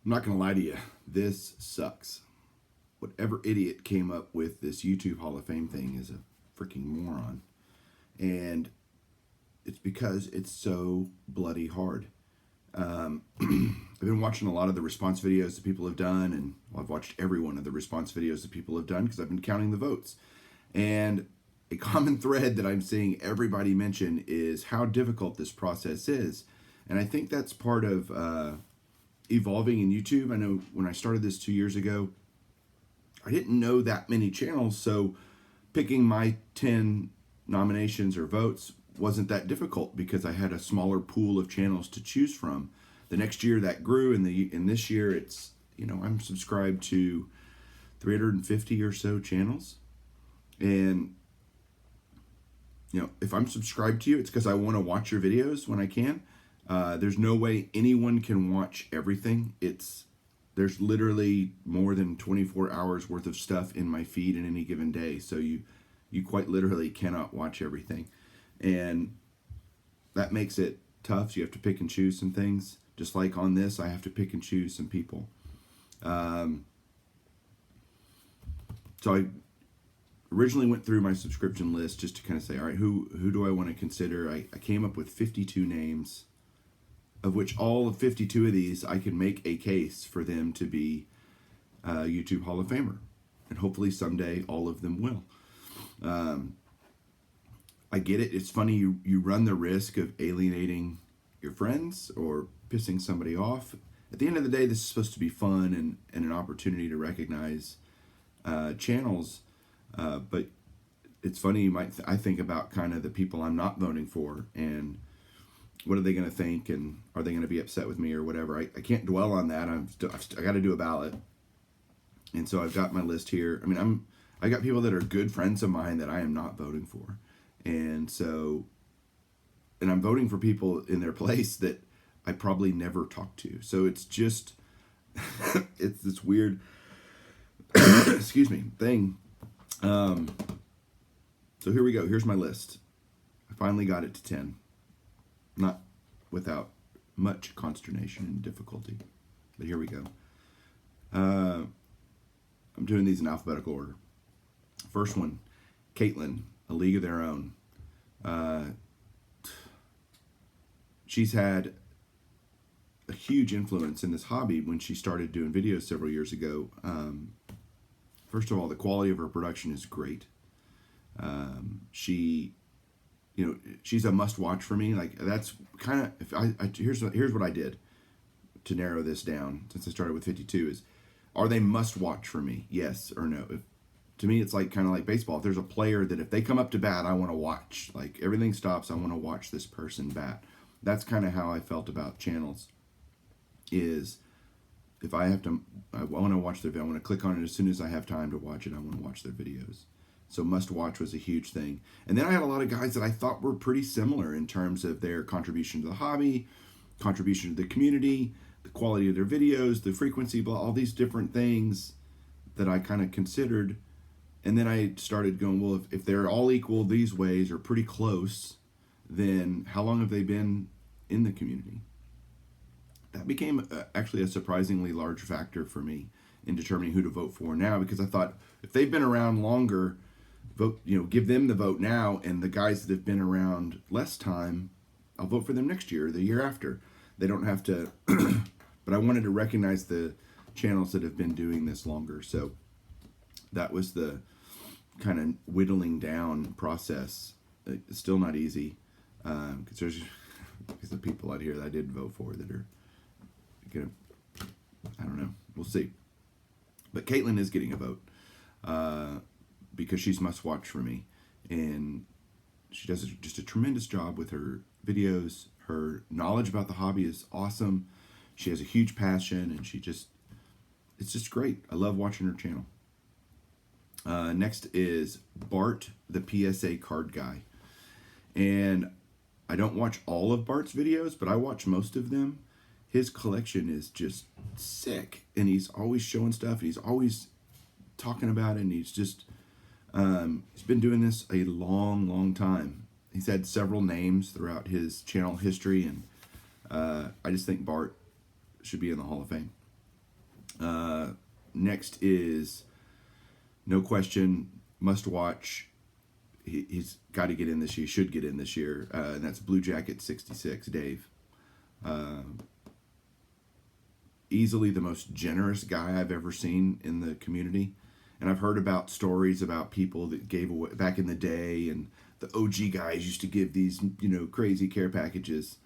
I'm not going to lie to you. This sucks. Whatever idiot came up with this YouTube Hall of Fame thing is a freaking moron. And it's because it's so bloody hard. I've been watching a lot of the response videos that people have done, and I've watched every one of the response videos that people have done because I've been counting the votes. And a common thread that I'm seeing everybody mention is how difficult this process is. And I think that's part of evolving in YouTube. I know when I started this 2 years ago, I didn't know that many channels, so picking my 10 nominations or votes wasn't that difficult because I had a smaller pool of channels to choose from. The next year that grew, and in this year it's, I'm subscribed to 350 or so channels. And if I'm subscribed to you, it's because I want to watch your videos when I can. There's no way anyone can watch everything. There's literally more than 24 hours worth of stuff in my feed in any given day. So you quite literally cannot watch everything. And that makes it tough. So you have to pick and choose some things. Just like on this, I have to pick and choose some people. So I originally went through my subscription list just to kind of say, all right, who do I want to consider? I came up with 52 names, of which all of 52 of these, I can make a case for them to be YouTube Hall of Famer. And hopefully someday all of them will. I get it. It's funny, you run the risk of alienating your friends or pissing somebody off. At the end of the day, this is supposed to be fun and an opportunity to recognize channels. But it's funny, I think about kind of the people I'm not voting for and what are they going to think, and are they going to be upset with me or whatever. I can't dwell on that. I got to do a ballot. And so I've got my list here. I mean, I got people that are good friends of mine that I am not voting for. And I'm voting for people in their place that I probably never talk to. So it's just, it's this weird, excuse me, thing. So here we go. Here's my list. I finally got it to 10. Not without much consternation and difficulty. But here we go. I'm doing these in alphabetical order. First one, Caitlyn, A League of Their Own. She's had a huge influence in this hobby when she started doing videos several years ago. First of all, the quality of her production is great. She's a must-watch for me. Like, that's kind of, here's what I did to narrow this down since I started with 52 is, are they must-watch for me? Yes or no? To me, it's kind of like baseball. If there's a player that if they come up to bat, I want to watch. Like, everything stops. I want to watch this person bat. That's kind of how I felt about channels. Is if I want to watch their video, I want to click on it as soon as I have time to watch it. I want to watch their videos. So must watch was a huge thing. And then I had a lot of guys that I thought were pretty similar in terms of their contribution to the hobby, contribution to the community, the quality of their videos, the frequency, all these different things that I kind of considered. And then I started going, well, if they're all equal these ways or pretty close, then how long have they been in the community? That became actually a surprisingly large factor for me in determining who to vote for now, because I thought if they've been around longer, give them the vote now, and the guys that have been around less time, I'll vote for them next year or the year after. They don't have to, but I wanted to recognize the channels that have been doing this longer. So that was the kind of whittling down process. It's still not easy, because there's the people out here that I did vote for that are gonna, I don't know, we'll see. But Caitlyn is getting a vote because she's must watch for me, and she does just a tremendous job with her videos. Her knowledge about the hobby is awesome. She has a huge passion, and it's just great. I love watching her channel. Next is Bart, the PSA card guy. And I don't watch all of Bart's videos, but I watch most of them. His collection is just sick, and he's always showing stuff, and he's always talking about it, and he's just, he's been doing this a long, long time. He's had several names throughout his channel history, and I just think Bart should be in the Hall of Fame. Next is, no question, must watch. He's got to get in this year. Should get in this year. And that's Blue Jacket 66, Dave. Easily the most generous guy I've ever seen in the community. And I've heard about stories about people that gave away back in the day, and the OG guys used to give these, crazy care packages.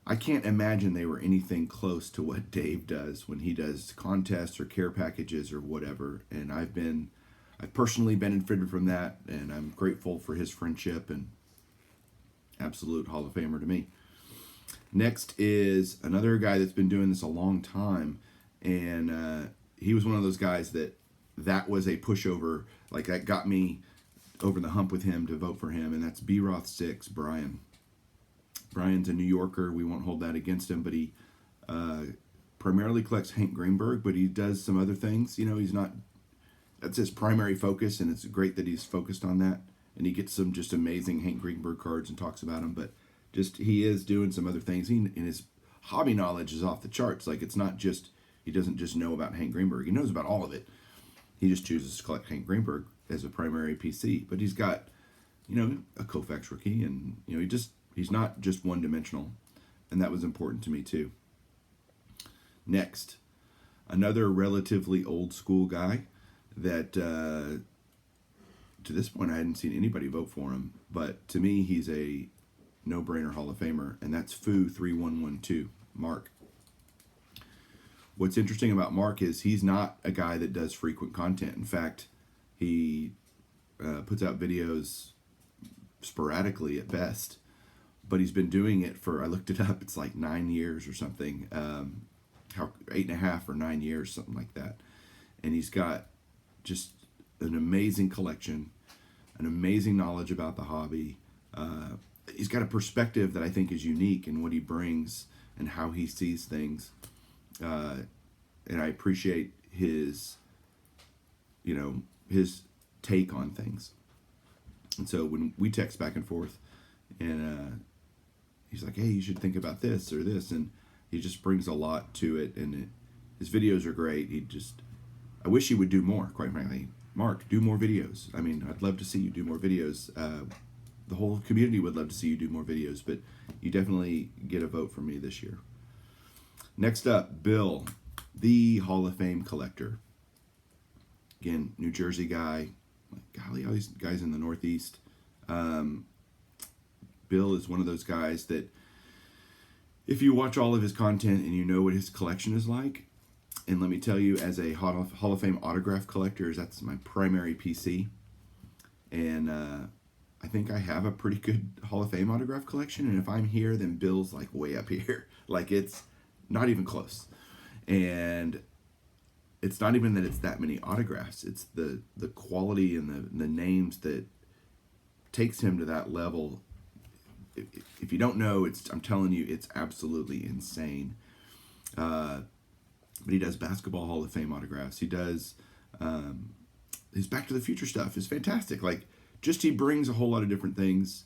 I can't imagine they were anything close to what Dave does when he does contests or care packages or whatever. And I've personally benefited from that, and I'm grateful for his friendship, and absolute Hall of Famer to me. Next is another guy that's been doing this a long time, and he was one of those guys that was a pushover, like that got me over the hump with him to vote for him, and that's B-Roth 6, Brian. Brian's a New Yorker. We won't hold that against him, but he primarily collects Hank Greenberg, but he does some other things. He's not, that's his primary focus, and it's great that he's focused on that, and he gets some just amazing Hank Greenberg cards and talks about them, but just he is doing some other things. And his hobby knowledge is off the charts. Like, it's not just, he doesn't just know about Hank Greenberg. He knows about all of it. He just chooses to collect Hank Greenberg as a primary PC. But he's got, a Koufax rookie, and, he's not just one-dimensional. And that was important to me, too. Next, another relatively old-school guy that, to this point, I hadn't seen anybody vote for him. But to me, he's a no-brainer Hall of Famer, and that's Foo3112, Mark. What's interesting about Mark is he's not a guy that does frequent content. In fact, he puts out videos sporadically at best, but he's been doing it for, I looked it up, it's like 9 years or something, 8.5 or 9 years, something like that. And he's got just an amazing collection, an amazing knowledge about the hobby. He's got a perspective that I think is unique in what he brings and how he sees things. And I appreciate his take on things. And so when we text back and forth, and he's like, hey, you should think about this or this, and he just brings a lot to it, and his videos are great. I wish he would do more, quite frankly. Mark, do more videos. I mean, I'd love to see you do more videos. The whole community would love to see you do more videos, but you definitely get a vote from me this year. Next up, Bill, the Hall of Fame collector. Again, New Jersey guy. Golly, all these guys in the Northeast. Bill is one of those guys that, if you watch all of his content and you know what his collection is like, and let me tell you, as a Hall of Fame autograph collector, that's my primary PC. And I think I have a pretty good Hall of Fame autograph collection, and if I'm here, then Bill's like way up here. Like, it's not even close. And it's not even that it's that many autographs. It's the quality and the names that takes him to that level. If you don't know, I'm telling you, it's absolutely insane. But he does Basketball Hall of Fame autographs. He does his Back to the Future stuff is fantastic. Like, just he brings a whole lot of different things.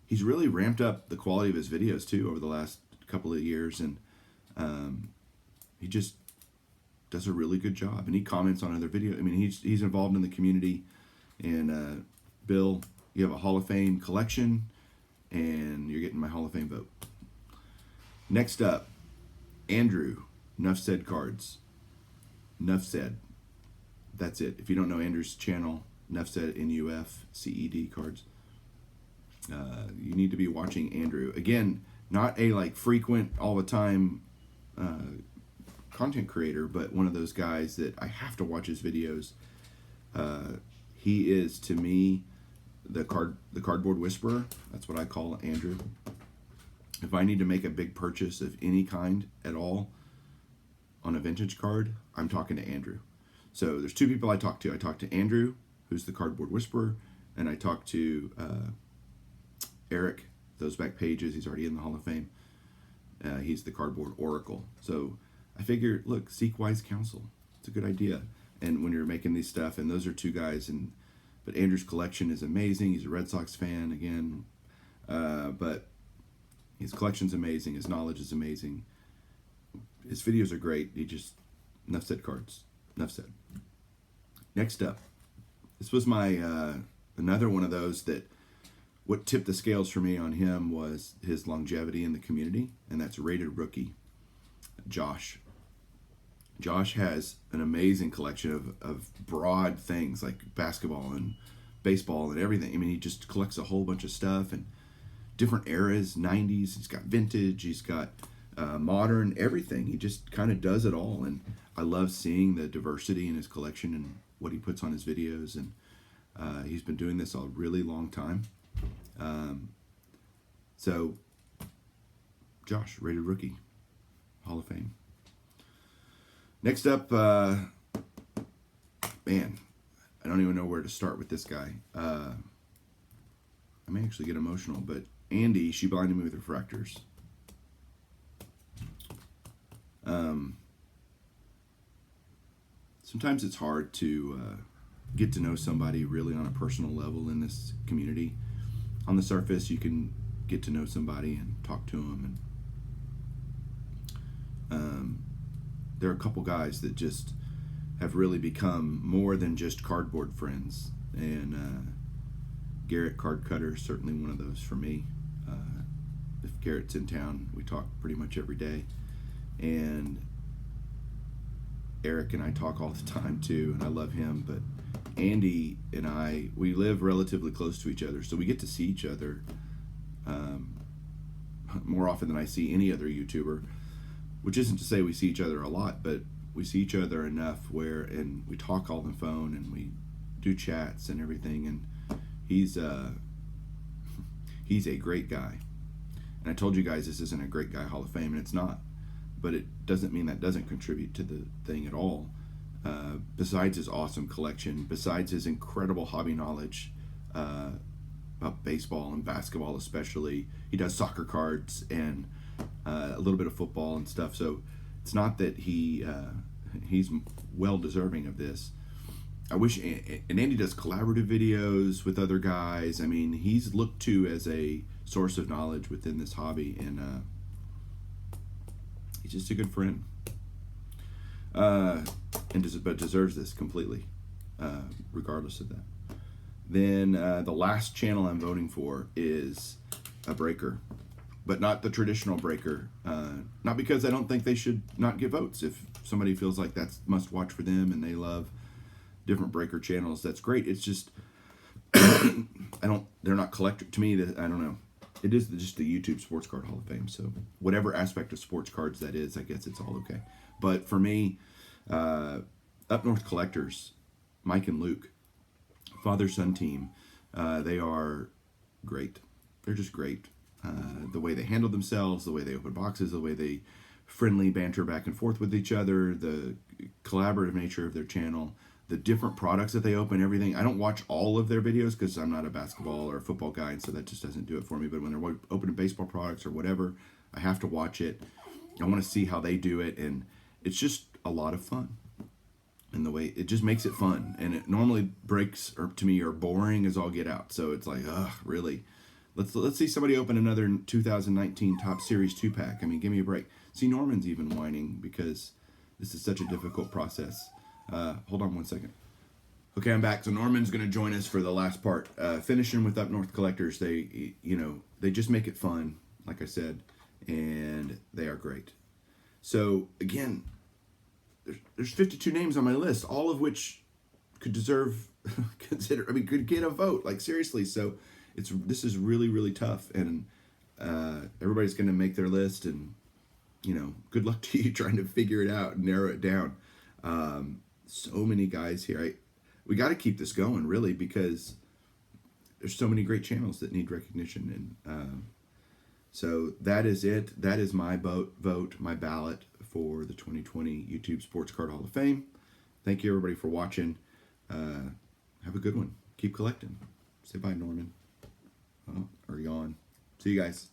He's really ramped up the quality of his videos too over the last couple of years, and he just does a really good job. And he comments on other videos. I mean, he's involved in the community. And Bill, you have a Hall of Fame collection, and you're getting my Hall of Fame vote. Next up, Andrew, Nuff Said Cards. Nuff Said. That's it. If you don't know Andrew's channel, Nuff Said, NUFCED cards. You need to be watching Andrew. Again, not a frequent all the time content creator, but one of those guys that I have to watch his videos. He is, to me, the cardboard whisperer. That's what I call Andrew. If I need to make a big purchase of any kind at all on a vintage card, I'm talking to Andrew. So there's two people I talk to. I talk to Andrew, who's the cardboard whisperer, and I talk to Eric, those back pages. He's already in the Hall of Fame. He's the cardboard oracle. So I figure, look, seek wise counsel. It's a good idea. And when you're making these stuff, and those are two guys, but Andrew's collection is amazing. He's a Red Sox fan again, but his collection's amazing. His knowledge is amazing. His videos are great. Enough said cards. Enough said. Next up, this was my another one of those that what tipped the scales for me on him was his longevity in the community, and that's rated rookie, Josh. Josh has an amazing collection of broad things like basketball and baseball and everything. I mean, he just collects a whole bunch of stuff and different eras, 90s. He's got vintage. He's got modern, everything. He just kind of does it all. And I love seeing the diversity in his collection and what he puts on his videos. And he's been doing this a really long time. So, Josh, rated rookie, Hall of Fame. Next up, man, I don't even know where to start with this guy. I may actually get emotional, but Andy, she blinded me with refractors. Sometimes it's hard to get to know somebody really on a personal level in this community. On the surface, you can get to know somebody and talk to them, and there are a couple guys that just have really become more than just cardboard friends. And Garrett Card Cutter is certainly one of those for me. If Garrett's in town, we talk pretty much every day. And Eric and I talk all the time too, and I love him. But Andy and I, we live relatively close to each other, so we get to see each other more often than I see any other YouTuber. Which isn't to say we see each other a lot, but we see each other enough and we talk on the phone and we do chats and everything. And he's a great guy. And I told you guys this isn't a great guy Hall of Fame, and it's not. But it doesn't mean that doesn't contribute to the thing at all. Besides his awesome collection, besides his incredible hobby knowledge about baseball and basketball especially, he does soccer cards and a little bit of football and stuff. So it's not that he's well deserving of this. I wish, and Andy does collaborative videos with other guys. I mean, he's looked to as a source of knowledge within this hobby, and he's just a good friend. But deserves this completely, regardless of that. Then the last channel I'm voting for is a breaker. But not the traditional breaker. Not because I don't think they should not get votes. If somebody feels like that's must watch for them and they love different breaker channels, that's great. It's just they're not collector to me. That I don't know. It is just the YouTube Sports Card Hall of Fame. So whatever aspect of sports cards that is, I guess it's all okay. But for me, Up North Collectors, Mike and Luke, father-son team, they are great. They're just great. The way they handle themselves, the way they open boxes, the way they friendly banter back and forth with each other, the collaborative nature of their channel, the different products that they open, everything. I don't watch all of their videos because I'm not a basketball or a football guy, and so that just doesn't do it for me. But when they're opening baseball products or whatever, I have to watch it. I want to see how they do it, and it's just a lot of fun. And the way it just makes it fun. And it normally breaks, or to me, are boring as all get out. So it's like, ugh, really? Let's see somebody open another 2019 Top Series 2-pack. I mean, give me a break. See, Norman's even whining because this is such a difficult process. Hold on one second. Okay, I'm back. So Norman's going to join us for the last part. Finishing with Up North Collectors, they just make it fun, like I said, and they are great. So again, there's 52 names on my list, all of which could deserve could get a vote. Like seriously, so. This is really, really tough, and everybody's going to make their list, and good luck to you trying to figure it out and narrow it down. So many guys here. We got to keep this going, really, because there's so many great channels that need recognition, and so that is it. That is my vote, my ballot for the 2020 YouTube Sports Card Hall of Fame. Thank you, everybody, for watching. Have a good one. Keep collecting. Say bye, Norman. Or yawn. See you guys.